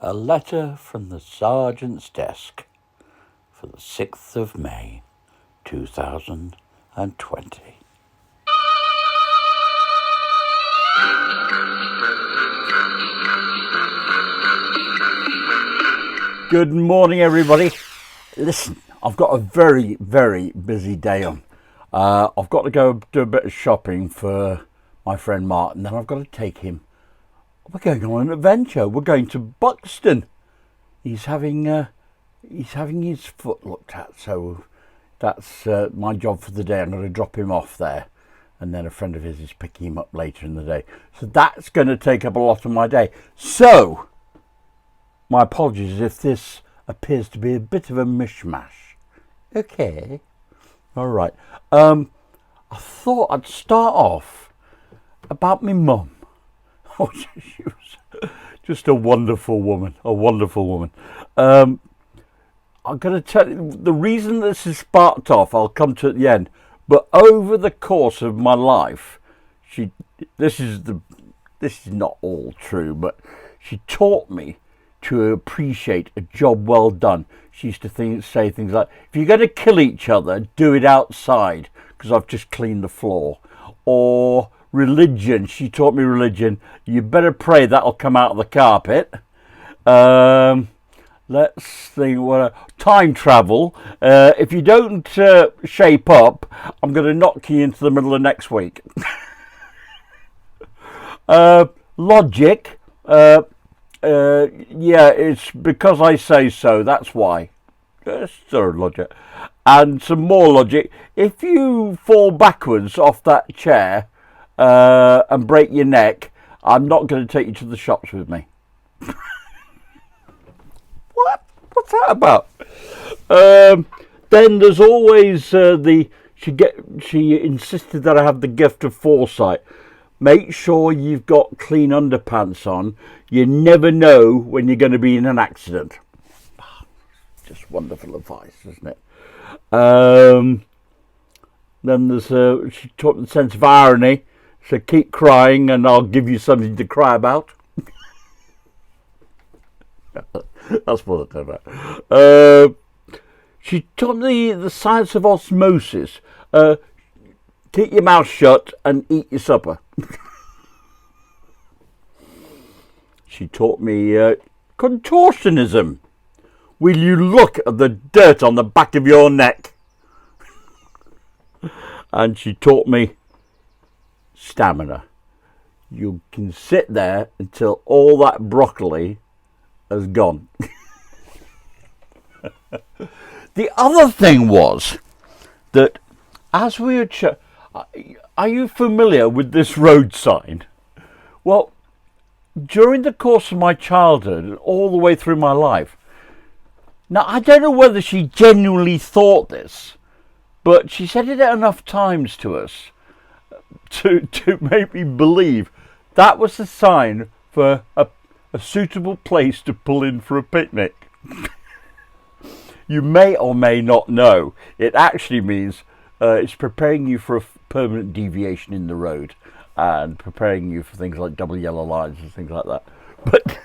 A letter from the sergeant's desk for the 6th of May, 2020. Good morning, everybody. Listen, I've got a very, very busy day on. I've got to go do a bit of shopping for my friend Martin, then I've got to take him. We're going on an adventure. We're going to Buxton. He's having his foot looked at, so that's my job for the day. I'm going to drop him off there, and then a friend of his is picking him up later in the day. So that's going to take up a lot of my day. So my apologies if this appears to be a bit of a mishmash. Okay, all right. I thought I'd start off about my mum. Oh, she was just a wonderful woman, I'm going to tell you, the reason this is sparked off, I'll come to at the end, but over the course of my life, this is not all true, but she taught me to appreciate a job well done. She used to say things like, if you're going to kill each other, do it outside, because I've just cleaned the floor. Or religion, she taught me religion. You better pray that'll come out of the carpet. Let's think. Time travel. If you don't shape up, I'm going to knock you into the middle of next week. Logic. Yeah, it's because I say so. That's why. Sort of logic. And some more logic. If you fall backwards off that chair and break your neck, I'm not going to take you to the shops with me. What? What's that about? Then there's always she insisted that I have the gift of foresight. Make sure you've got clean underpants on. You never know when you're going to be in an accident. Just wonderful advice, isn't it? Then there's she taught me the sense of irony. So keep crying and I'll give you something to cry about. That's what it's about. She taught me the science of osmosis. Keep your mouth shut and eat your supper. She taught me contortionism. Will you look at the dirt on the back of your neck? And she taught me stamina. You can sit there until all that broccoli has gone. The other thing was that as we were are you familiar with this road sign? Well, during the course of my childhood and all the way through my life, now I don't know whether she genuinely thought this, but she said it enough times to us to make me believe that was the sign for a suitable place to pull in for a picnic. You may or may not know, it actually means it's preparing you for a permanent deviation in the road and preparing you for things like double yellow lines and things like that. But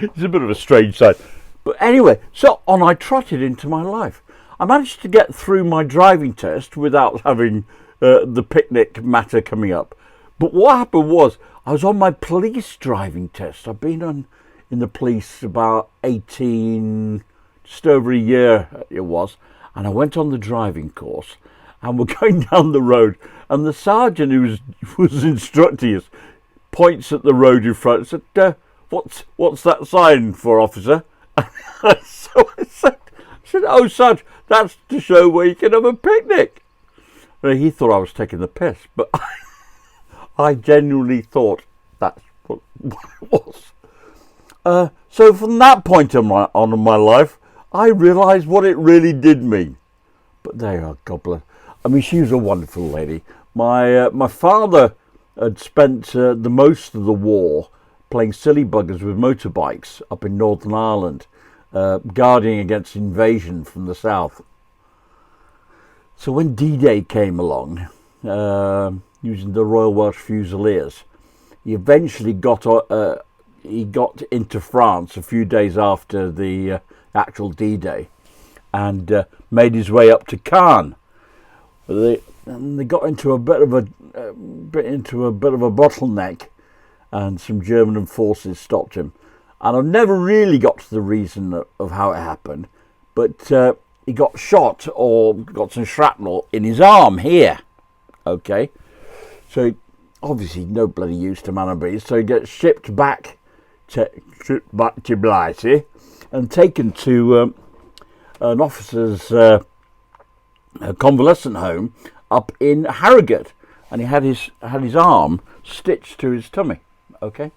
it's a bit of a strange sign. But anyway, so on I trotted into my life. I managed to get through my driving test without having the picnic matter coming up. But what happened was, I was on my police driving test. I've been in the police about 18, just over a year it was, and I went on the driving course, and we're going down the road, and the sergeant who was instructing us points at the road in front and said, what's that sign for, officer? So I said, oh, Sarge, that's to show where you can have a picnic. Well, he thought I was taking the piss, but I genuinely thought that's what it was. So from that point on in my life, I realised what it really did mean. But there you are, God bless. I mean, she was a wonderful lady. My father had spent the most of the war playing silly buggers with motorbikes up in Northern Ireland, guarding against invasion from the south. So when D-Day came along, using the Royal Welsh Fusiliers, he eventually got he got into France a few days after the actual D-Day, and made his way up to Caen. They got into a bit of a bottleneck, and some German forces stopped him. And I've never really got to the reason of how it happened, but he got shot or got some shrapnel in his arm here. Okay, so obviously no bloody use to man and beast, so he gets shipped back to Blighty and taken to an officer's convalescent home up in Harrogate, and he had his arm stitched to his tummy. Okay,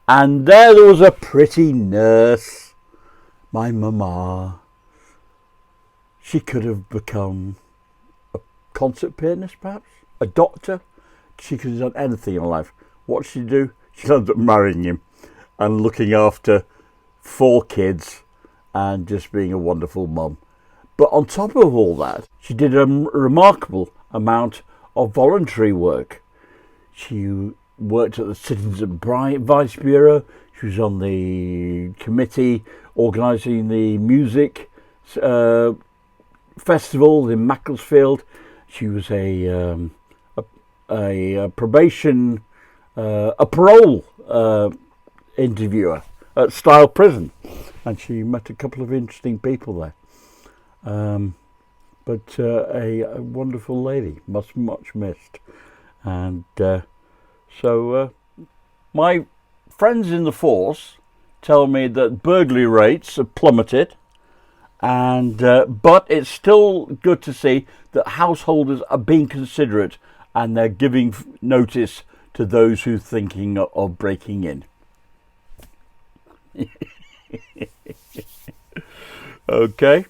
and there was a pretty nurse, my mama. She could have become a concert pianist, perhaps a doctor. She could have done anything in her life. What did she do? She ended up marrying him and looking after 4 kids and just being a wonderful mum. But on top of all that, she did a remarkable amount of voluntary work. She worked at the Citizens Advice Bureau. She was on the committee organising the music festival in Macclesfield. She was a probation, a parole interviewer at Style Prison, and she met a couple of interesting people there. But a wonderful lady, much missed. And so my friends in the force tell me that burglary rates have plummeted, and but it's still good to see that householders are being considerate and they're giving notice to those who are thinking of breaking in. Okay,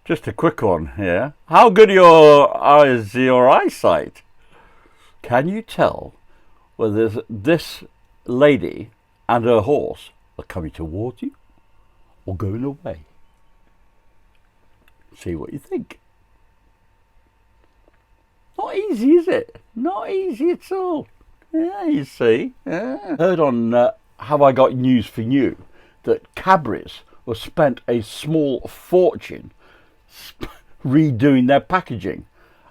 just a quick one here. How good is your eyesight? Can you tell whether this lady and her horse are coming towards you or going away? See what you think. Not easy, is it? Not easy at all. Yeah, you see. Yeah. Heard on Have I Got News for You that Cadbury's have spent a small fortune redoing their packaging.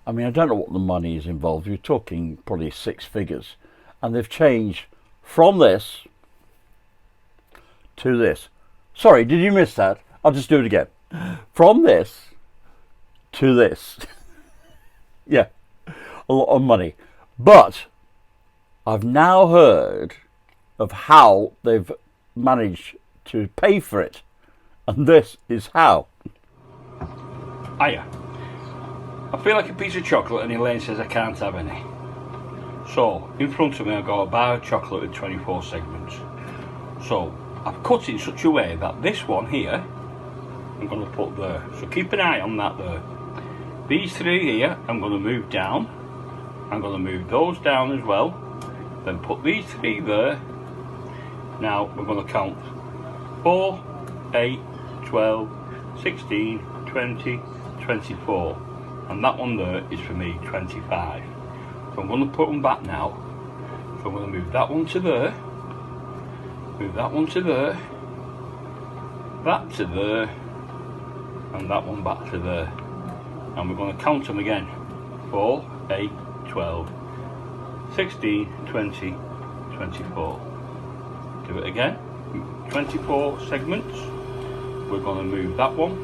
I mean, I don't know what the money is involved. You're talking probably 6 figures. And they've changed from this to this. Sorry, did you miss that? I'll just do it again. From this to this. Yeah, a lot of money. But I've now heard of how they've managed to pay for it. And this is how. Hiya. I feel like a piece of chocolate and Elaine says I can't have any. So, in front of me I've got a bar of chocolate with 24 segments. So, I've cut it in such a way that this one here, I'm going to put there. So keep an eye on that there. These 3 here, I'm going to move down. I'm going to move those down as well. Then put these 3 there. Now, we're going to count 4, 8, 12, 16, 20, 24. And that one there is for me 25. So I'm going to put them back now. So I'm going to move that one to there. Move that one to there. That to there. And that one back to there. And we're going to count them again. 4, 8, 12, 16, 20, 24. Do it again. 24 segments. We're going to move that one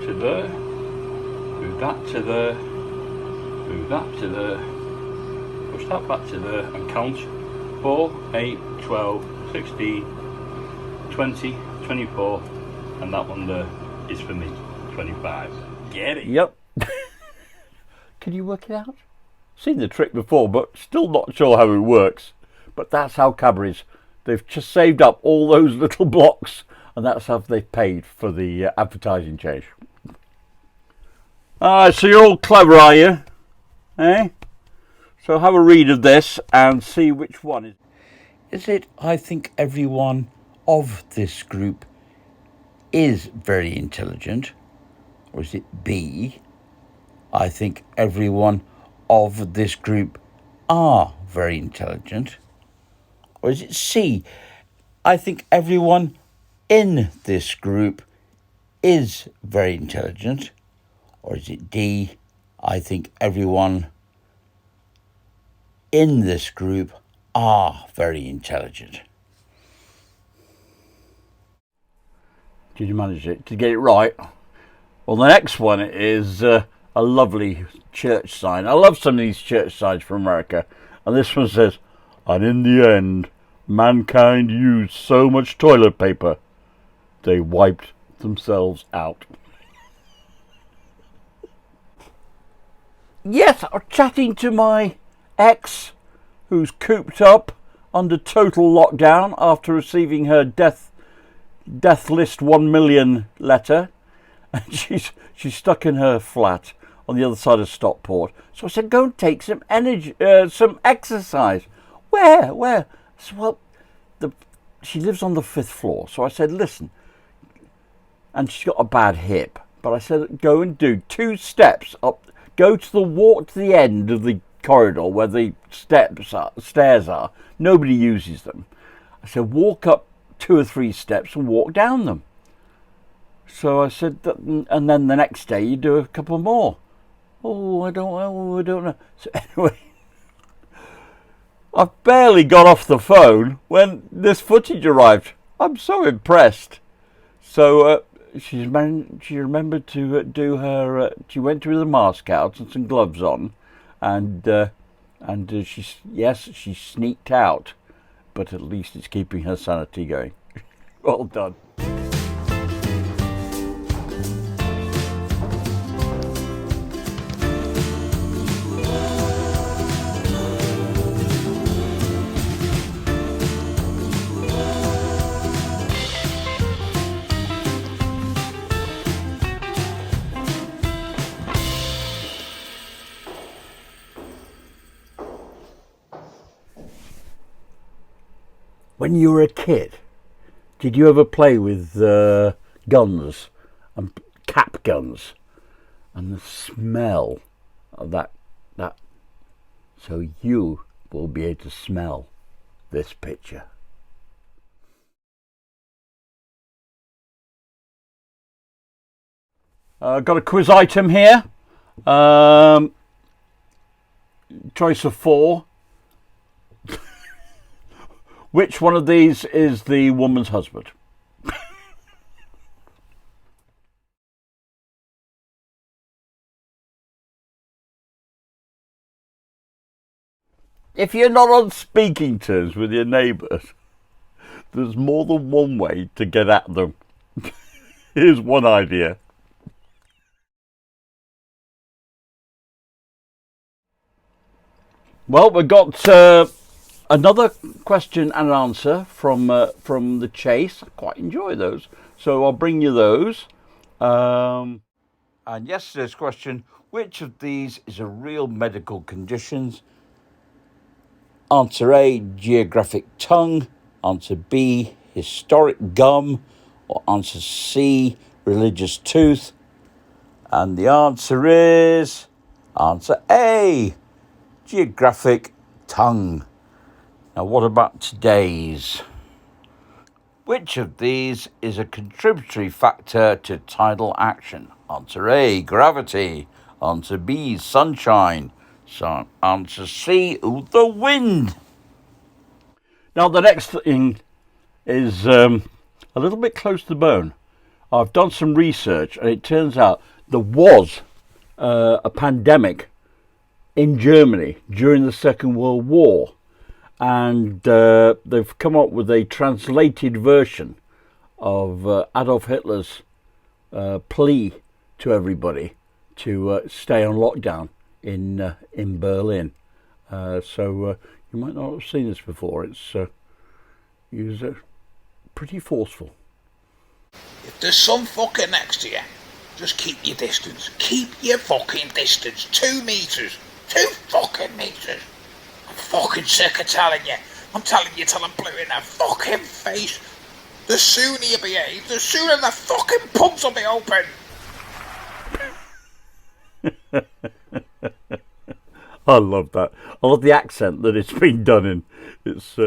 to there. Move that to there. Move that to there. Push that back to there and count 4, 8, 12, 16, 20, 24, and that one there is for me, 25. Get it? Yep. Can you work it out? Seen the trick before, but still not sure how it works. But that's how Cadbury's, they've just saved up all those little blocks, and that's how they've paid for the advertising change. So you're all clever, are you? Eh? So have a read of this and see which one is. Is it, I think everyone of this group is very intelligent? Or is it B, I think everyone of this group are very intelligent? Or is it C, I think everyone in this group is very intelligent? Or is it D, I think everyone in this group are very intelligent? Did you manage it? Did you get it right? Well, the next one is a lovely church sign. I love some of these church signs from America. And this one says, "And in the end, mankind used so much toilet paper, they wiped themselves out." Yes, I'm chatting to my ex, who's cooped up under total lockdown after receiving her death list 1 million letter, and she's stuck in her flat on the other side of Stockport. So I said, go and take some some exercise. Where? I said, well, she lives on the 5th floor. So I said, listen, and she's got a bad hip, but I said, go and do 2 steps up. Go to walk to the end of the corridor where the stairs are. Nobody uses them. I said, walk up 2 or 3 steps and walk down them. So I said, and then the next day you do a couple more. I don't know. So anyway, I've barely got off the phone when this footage arrived. I'm so impressed. So she remembered to do her. She went with a mask out and some gloves on, and she sneaked out, but at least it's keeping her sanity going. Well done. When you were a kid, did you ever play with guns and cap guns and the smell of that? So you will be able to smell this picture. Got a quiz item here. Choice of 4. Which one of these is the woman's husband? If you're not on speaking terms with your neighbours, there's more than one way to get at them. Here's one idea. Well, we've got another question and answer from the chase. I quite enjoy those, so I'll bring you those. And yesterday's question: which of these is a real medical condition? Answer A, geographic tongue. Answer B, historic gum. Or answer C, religious tooth. And the answer is answer A, geographic tongue. Now, what about today's? Which of these is a contributory factor to tidal action? Answer A, gravity. Answer B, sunshine. So answer C, the wind. Now, the next thing is a little bit close to the bone. I've done some research, and it turns out there was a pandemic in Germany during the Second World War. And they've come up with a translated version of Adolf Hitler's plea to everybody to stay on lockdown in Berlin. So you might not have seen this before. It's pretty forceful. If there's some fucker next to you, just keep your distance. Keep your fucking distance. 2 meters. 2 fucking meters. I'm fucking sick of telling you. I'm telling you till I'm blue in the fucking face. The sooner you behave, the sooner the fucking pubs will be open. I love that. I love the accent that it's been done in. It's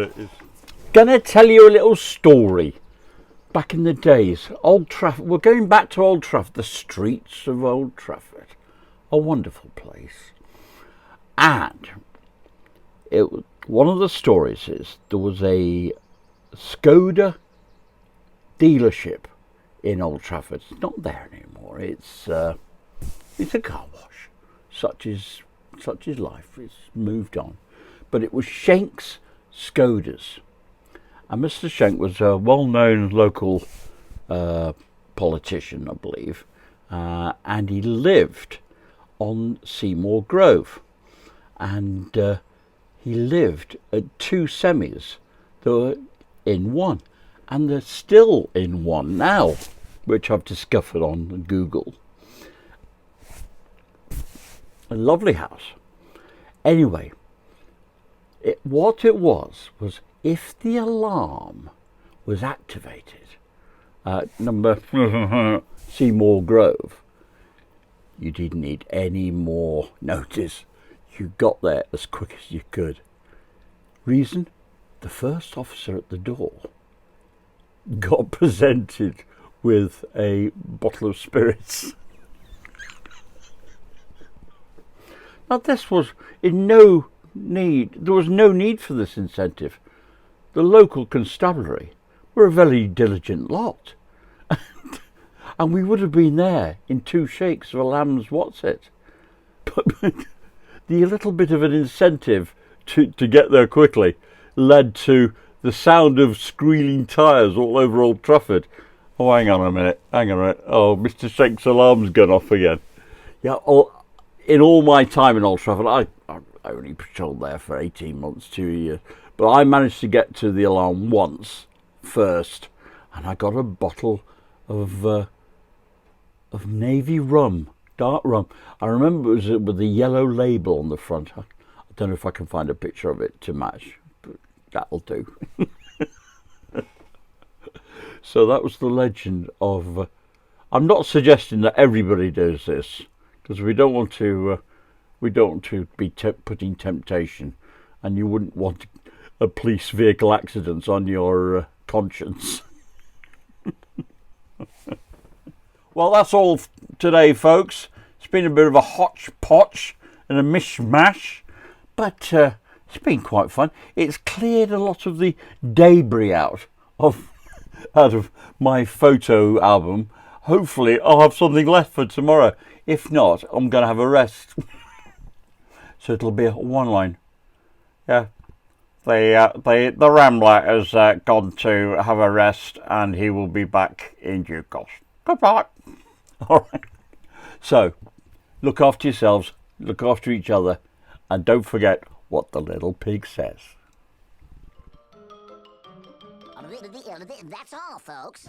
Gonna tell you a little story. Back in the days, Old Trafford. We're going back to Old Trafford, the streets of Old Trafford, a wonderful place. And one of the stories is there was a Skoda dealership in Old Trafford. It's not there anymore. It's a car wash. Such is life. It's moved on. But it was Schenk's Skodas. And Mr. Schenk was a well-known local politician, I believe, and he lived on Seymour Grove. And he lived at two semis that were in one. And they're still in one now, which I've discovered on Google. A lovely house. Anyway, what it was if the alarm was activated at number Seymour Grove, you didn't need any more notice. You got there as quick as you could. Reason? The first officer at the door got presented with a bottle of spirits. Now this was there was no need for this incentive. The local constabulary were a very diligent lot. And we would have been there in 2 shakes of a lamb's what's it. But the little bit of an incentive to get there quickly led to the sound of squealing tyres all over Old Trafford. Oh, hang on a minute. Oh, Mr. Shank's alarm's gone off again. Yeah, in all my time in Old Trafford, I only patrolled there for 18 months, 2 years. But I managed to get to the alarm once, first, and I got a bottle of Navy rum, dark rum. I remember it was with a yellow label on the front. I don't know if I can find a picture of it to match, but that'll do. So that was the legend of... I'm not suggesting that everybody does this, because we don't want to be putting temptation, and you wouldn't want a police vehicle accident on your conscience. Well, that's all today, folks. It's been a bit of a hodgepodge and a mishmash, but it's been quite fun. It's cleared a lot of the debris out of my photo album. Hopefully I'll have something left for tomorrow. If not, I'm going to have a rest. So it'll be a one line. Yeah. The Rambler has gone to have a rest, and he will be back in due course. Goodbye. All right. So, look after yourselves, look after each other, and don't forget what the little pig says. That's all, folks.